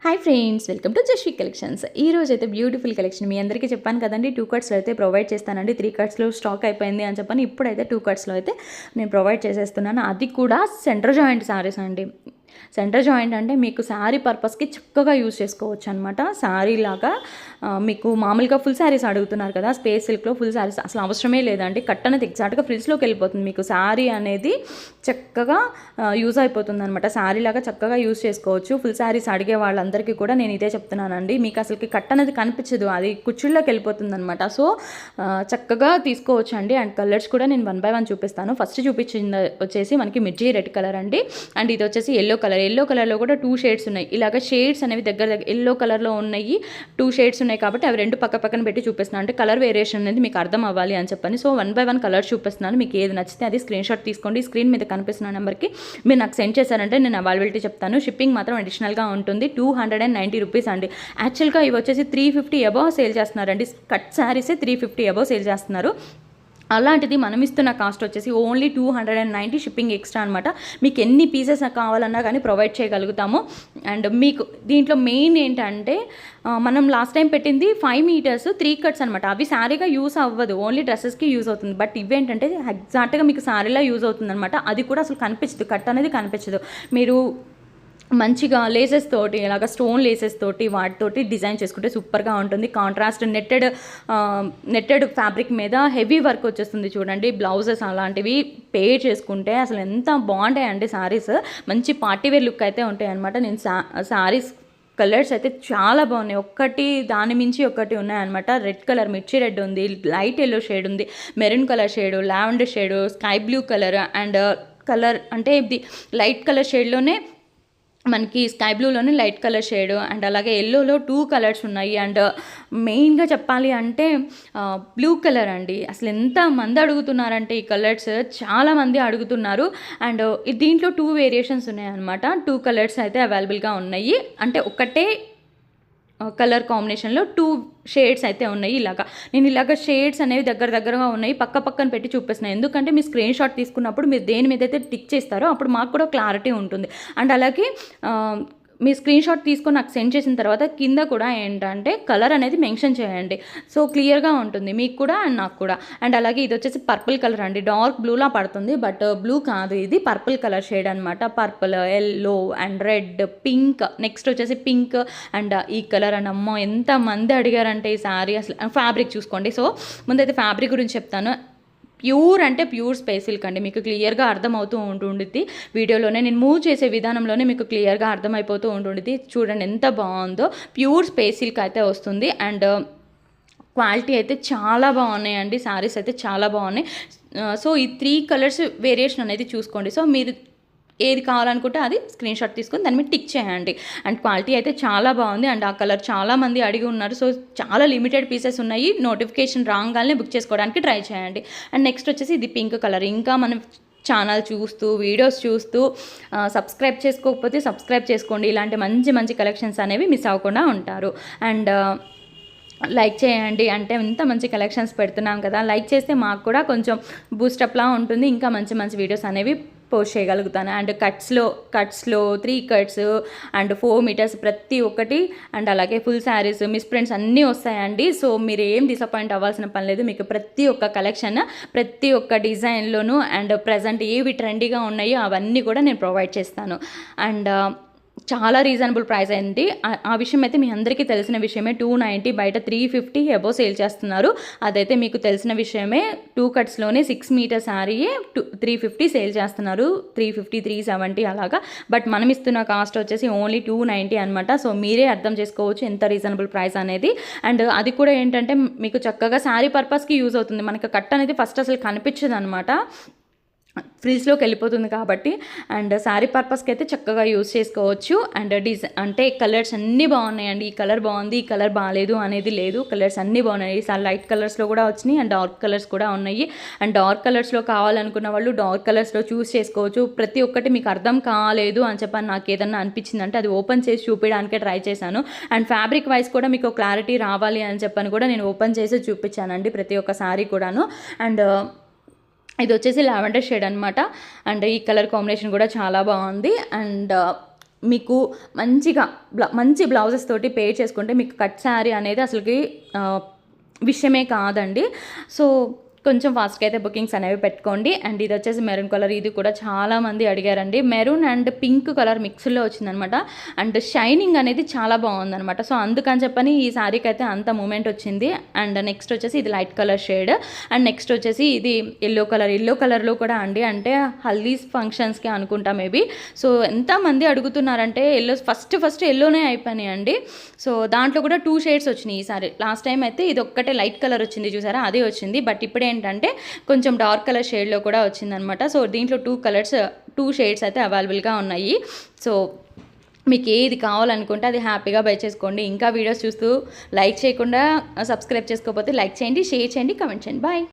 Hi friends, welcome to Jasvi collections. ఈ రోజు అయితే బ్యూటిఫుల్ కలెక్షన్ మీ అందరికీ చెప్పాను కదండి. 2 కట్స్లో అయితే ప్రొవైడ్ చేస్తానండి. 3 కట్స్లో స్టాక్ అయిపోయింది అని చెప్పని ఇప్పుడైతే 2 కట్స్లో అయితే నేను ప్రొవైడ్ చేసేస్తున్నాను. అది కూడా సెంటర్ జాయింట్ శారీస్ అండి. సెంటర్ జాయింట్ అంటే మీకు శారీ పర్పస్కి చక్కగా యూజ్ చేసుకోవచ్చు అనమాట. శారీ లాగా మీకు మామూలుగా ఫుల్ శారీస్ అడుగుతున్నారు కదా, స్పేస్ సిల్క్లో ఫుల్ శారీస్ అసలు అవసరమే లేదండి. కట్ అనేది ఎగ్జాక్ట్గా ఫ్రిల్స్లోకి వెళ్ళిపోతుంది. మీకు శారీ అనేది చక్కగా యూజ్ అయిపోతుంది అనమాట. శారీ లాగా చక్కగా యూజ్ చేసుకోవచ్చు. ఫుల్ శారీస్ అడిగే వాళ్ళందరికీ కూడా నేను ఇదే చెప్తున్నానండి. మీకు అసలుకి కట్ అనేది కనిపించదు, అది కుచ్చుళ్ళకి వెళ్ళిపోతుంది అనమాట. సో చక్కగా తీసుకోవచ్చు అండి. అండ్ కలర్స్ కూడా నేను 1 by 1 చూపిస్తాను. ఫస్ట్ చూపించింది వచ్చేసి మనకి మిర్చి రెడ్ కలర్ అండి. అండ్ ఇది వచ్చేసి ఎల్లో కలర్. ఎల్లో కలర్లో కూడా 2 షేడ్స్ ఉన్నాయి. ఇలాగ షేడ్స్ అనేవి దగ్గర ఎల్లో కలర్లో ఉన్నాయి, 2 షేడ్స్ ఉన్నాయి కాబట్టి అవి 2 పక్క పక్కన పెట్టి చూపిస్తున్నాను. అంటే కలర్ వేరియేషన్ అనేది మీకు అర్థం అవ్వాలి అని చెప్పని. సో 1 by 1 కలర్స్ చూపిస్తున్నాను. మీకు ఏది నచ్చితే అది స్క్రీన్ షాట్ తీసుకోండి. స్క్రీన్ మీద కనిపిస్తున్న నెంబర్కి మీరు నాకు సెండ్ చేశారంటే నేను అవైలబిలిటీ చెప్తాను. షిప్పింగ్ మాత్రం అడిషనల్గా ఉంటుంది. 290 రూపీస్ అండి. యాక్చువల్గా ఇవి వచ్చేసి 350 అబవ్ సేల్ చేస్తున్నారండి. కట్ శారీసే 350 అబవ్ సేల్ చేస్తున్నారు. అలాంటిది మనం ఇస్తున్న కాస్ట్ వచ్చేసి ఓన్లీ 290, షిప్పింగ్ ఎక్స్ట్రా అనమాట. మీకు ఎన్ని పీసెస్ కావాలన్నా కానీ ప్రొవైడ్ చేయగలుగుతాము. అండ్ మీకు దీంట్లో మెయిన్ ఏంటంటే మనం లాస్ట్ టైం పెట్టింది 5 మీటర్స్ 3 కట్స్ అనమాట. అవి శారీగా యూస్ అవ్వదు, ఓన్లీ డ్రెస్సెస్కి యూజ్ అవుతుంది. బట్ ఇవేంటంటే ఎగ్జాక్ట్గా మీకు శారీలా యూజ్ అవుతుంది అనమాట. అది కూడా అసలు కనిపించదు, కట్ అనేది కనిపించదు. మీరు మంచిగా లేసెస్ తోటి ఇలాగ స్టోన్ లేసెస్ తోటి వాటితోటి డిజైన్ చేసుకుంటే సూపర్గా ఉంటుంది. కాంట్రాస్ట్ నెట్టెడ్ ఫ్యాబ్రిక్ మీద హెవీ వర్క్ వచ్చేస్తుంది చూడండి. బ్లౌజెస్ అలాంటివి పే చేసుకుంటే అసలు ఎంత బాగుంటాయండి శారీస్. మంచి పార్టీవేర్ లుక్ అయితే ఉంటాయి అనమాట. నేను శారీస్ కలర్స్ అయితే చాలా బాగున్నాయి. ఒక్కటి దాని మించి ఒకటి ఉన్నాయన్నమాట. రెడ్ కలర్ మిర్చి రెడ్ ఉంది, లైట్ ఎల్లో షేడ్ ఉంది, maroon colour shade, lavender shade, sky blue colour and colour అంటే ఇది లైట్ కలర్ షేడ్లోనే మనకి స్కై బ్లూలోనే లైట్ కలర్ షేడ్ అండ్ అలాగే ఎల్లోలో 2 కలర్స్ ఉన్నాయి. అండ్ మెయిన్గా చెప్పాలి అంటే బ్లూ కలర్ అండి. అసలు ఎంత మంది అడుగుతున్నారంటే ఈ కలర్స్ చాలామంది అడుగుతున్నారు. అండ్ దీంట్లో 2 వేరియేషన్స్ ఉన్నాయన్నమాట. 2 కలర్స్ అయితే అవైలబుల్గా ఉన్నాయి. అంటే ఒకటే కలర్ కాంబినేషన్లో 2 షేడ్స్ అయితే ఉన్నాయి. నేను ఇలాగ షేడ్స్ అనేవి దగ్గరగా ఉన్నాయి, పక్క పక్కన పెట్టి చూపిస్తున్నాను. ఎందుకంటే మీ స్క్రీన్ షాట్ తీసుకున్నప్పుడు మీరు దేని మీద అయితే టిక్ చేస్తారో అప్పుడు మాకు కూడా క్లారిటీ ఉంటుంది. అండ్ అలాగే మీ స్క్రీన్ షాట్ తీసుకొని నాకు సెండ్ చేసిన తర్వాత కింద కూడా ఏంటంటే కలర్ అనేది మెన్షన్ చేయండి. సో క్లియర్గా ఉంటుంది మీకు కూడా అండ్ నాకు కూడా. అండ్ అలాగే ఇది వచ్చేసి పర్పుల్ కలర్ అండి. డార్క్ బ్లూలా పడుతుంది బట్ బ్లూ కాదు, ఇది పర్పుల్ కలర్ షేడ్ అనమాట. Purple, yellow and red, pink, next వచ్చేసి పింక్ అండ్ ఈ కలర్. అండ్ అమ్మో ఎంతమంది అడిగారంటే ఈ శారీ. అసలు ఫ్యాబ్రిక్ చూసుకోండి. సో ముందైతే ఫ్యాబ్రిక్ గురించి చెప్తాను. ప్యూర్ అంటే ప్యూర్ స్పేస్ సిల్క్ అండి. మీకు క్లియర్గా అర్థమవుతూ ఉంటుండిద్ది వీడియోలోనే. నేను మూవ్ చేసే విధానంలోనే మీకు క్లియర్గా అర్థమైపోతూ ఉంటుండిద్ది. చూడండి ఎంత బాగుందో. ప్యూర్ స్పేస్ సిల్క్ అయితే వస్తుంది. అండ్ క్వాలిటీ అయితే చాలా బాగున్నాయండి. శారీస్ అయితే చాలా బాగున్నాయి. సో ఈ 3 కలర్స్ వేరియేషన్ అనేది చూసుకోండి. సో మీరు ఏది కావాలనుకుంటే అది స్క్రీన్ షాట్ తీసుకొని దాని మీద టిక్ చేయండి. అండ్ క్వాలిటీ అయితే చాలా బాగుంది. అండ్ ఆ కలర్ చాలామంది అడిగి ఉన్నారు. సో చాలా లిమిటెడ్ పీసెస్ ఉన్నాయి. నోటిఫికేషన్ రాగానే బుక్ చేసుకోవడానికి ట్రై చేయండి. అండ్ నెక్స్ట్ వచ్చేసి ఇది పింక్ కలర్. ఇంకా మనం ఛానల్ చూస్తూ వీడియోస్ చూస్తూ సబ్స్క్రైబ్ చేసుకోకపోతే సబ్స్క్రైబ్ చేసుకోండి. ఇలాంటి మంచి కలెక్షన్స్ అనేవి మిస్ అవ్వకుండా ఉంటారు. అండ్ లైక్ చేయండి. అంటే ఇంత మంచి కలెక్షన్స్ పెడుతున్నాం కదా, లైక్ చేస్తే మాకు కూడా కొంచెం బూస్టప్లా ఉంటుంది. ఇంకా మంచి వీడియోస్ అనేవి పోస్ట్ చేయగలుగుతాను. అండ్ కట్స్లో 3 కట్స్ అండ్ 4 మీటర్స్ ప్రతి ఒక్కటి అండ్ అలాగే ఫుల్ శారీస్ మిస్ ప్రింట్స్ అన్నీ వస్తాయండి. సో మీరు ఏం డిసప్పాయింట్ అవ్వాల్సిన పని లేదు. మీకు ప్రతి ఒక్క కలెక్షన్ ప్రతి ఒక్క డిజైన్లోనూ అండ్ ప్రజెంట్ ఏవి ట్రెండీగా ఉన్నాయో అవన్నీ కూడా నేను ప్రొవైడ్ చేస్తాను. అండ్ చాలా రీజనబుల్ ప్రైస్ అయింది. ఆ విషయం అయితే మీ అందరికీ తెలిసిన విషయమే. 290 బయట 350 అబోవ్ సేల్ చేస్తున్నారు. అదైతే మీకు తెలిసిన విషయమే. 2 కట్స్లోనే 6 మీటర్ శారీయే 350 సేల్ చేస్తున్నారు. 350, 370 అలాగా. బట్ మనం ఇస్తున్న కాస్ట్ వచ్చేసి ఓన్లీ 290 అనమాట. సో మీరే అర్థం చేసుకోవచ్చు ఎంత రీజనబుల్ ప్రైస్ అనేది. అండ్ అది కూడా ఏంటంటే మీకు చక్కగా శారీ పర్పస్కి యూజ్ అవుతుంది. మనకి కట్ అనేది ఫస్ట్ అసలు కనిపించదు అనమాట, ఫ్రిల్స్లోకి వెళ్ళిపోతుంది కాబట్టి. అండ్ శారీ పర్పస్కి అయితే చక్కగా యూజ్ చేసుకోవచ్చు. అండ్ అంటే కలర్స్ అన్నీ బాగున్నాయండి. ఈ కలర్ బాగుంది, ఈ కలర్ బాగాలేదు అనేది లేదు. కలర్స్ అన్నీ బాగున్నాయి. లైట్ కలర్స్లో కూడా వచ్చినాయి అండ్ డార్క్ కలర్స్ కూడా ఉన్నాయి. అండ్ డార్క్ కలర్స్లో కావాలనుకున్న వాళ్ళు డార్క్ కలర్స్లో చూస్ చేసుకోవచ్చు. ప్రతి ఒక్కటి మీకు అర్థం కాలేదు అని చెప్పని నాకు ఏదన్నా అనిపించిందంటే అది ఓపెన్ చేసి చూపించడానికే ట్రై చేశాను. అండ్ ఫ్యాబ్రిక్ వైజ్ కూడా మీకు క్లారిటీ రావాలి అని చెప్పని కూడా నేను ఓపెన్ చేసి చూపించానండి ప్రతి ఒక్క శారీ కూడాను. అండ్ ఇది వచ్చేసి లావెండర్ షేడ్ అనమాట. అండ్ ఈ కలర్ కాంబినేషన్ కూడా చాలా బాగుంది. అండ్ మీకు మంచి బ్లౌజెస్ తోటి పే చేసుకుంటే మీకు కట్ శారీ అనేది అసలుకి విషయమే కాదండి. సో కొంచెం ఫాస్ట్గా అయితే బుకింగ్స్ అనేవి పెట్టుకోండి. అండ్ ఇది వచ్చేసి మెరూన్ కలర్, ఇది కూడా చాలామంది అడిగారండి. మెరూన్ అండ్ పింక్ కలర్ మిక్స్లో వచ్చిందనమాట. అండ్ షైనింగ్ అనేది చాలా బాగుందనమాట. సో అందుకని చెప్పని ఈ శారీకి అయితే అంత మూమెంట్ వచ్చింది. అండ్ నెక్స్ట్ వచ్చేసి ఇది light colour shade. And next వచ్చేసి ఇది ఎల్లో కలర్లో కూడా అండి, అంటే హల్దీస్ ఫంక్షన్స్కి అనుకుంటా మేబీ. సో ఎంతమంది అడుగుతున్నారంటే ఫస్ట్ ఎల్లోనే అయిపోయినాయి అండి. సో దాంట్లో కూడా 2 షేడ్స్ వచ్చినాయి ఈసారి. లాస్ట్ టైం అయితే ఇది ఒక్కటే లైట్ కలర్ వచ్చింది చూసారా, అదే వచ్చింది. బట్ ఇప్పుడు ఏంటంటే కొంచెం డార్క్ కలర్ షేడ్లో కూడా వచ్చిందనమాట. సో దీంట్లో 2 షేడ్స్ అయితే అవైలబుల్గా ఉన్నాయి. సో మీకు ఏది కావాలనుకుంటే అది హ్యాపీగా బై చేసుకోండి. ఇంకా వీడియోస్ చూస్తూ లైక్ చేయకుండా సబ్స్క్రైబ్ చేసుకోకపోతే లైక్ చేయండి, షేర్ చేయండి, కమెంట్ చేయండి. బాయ్.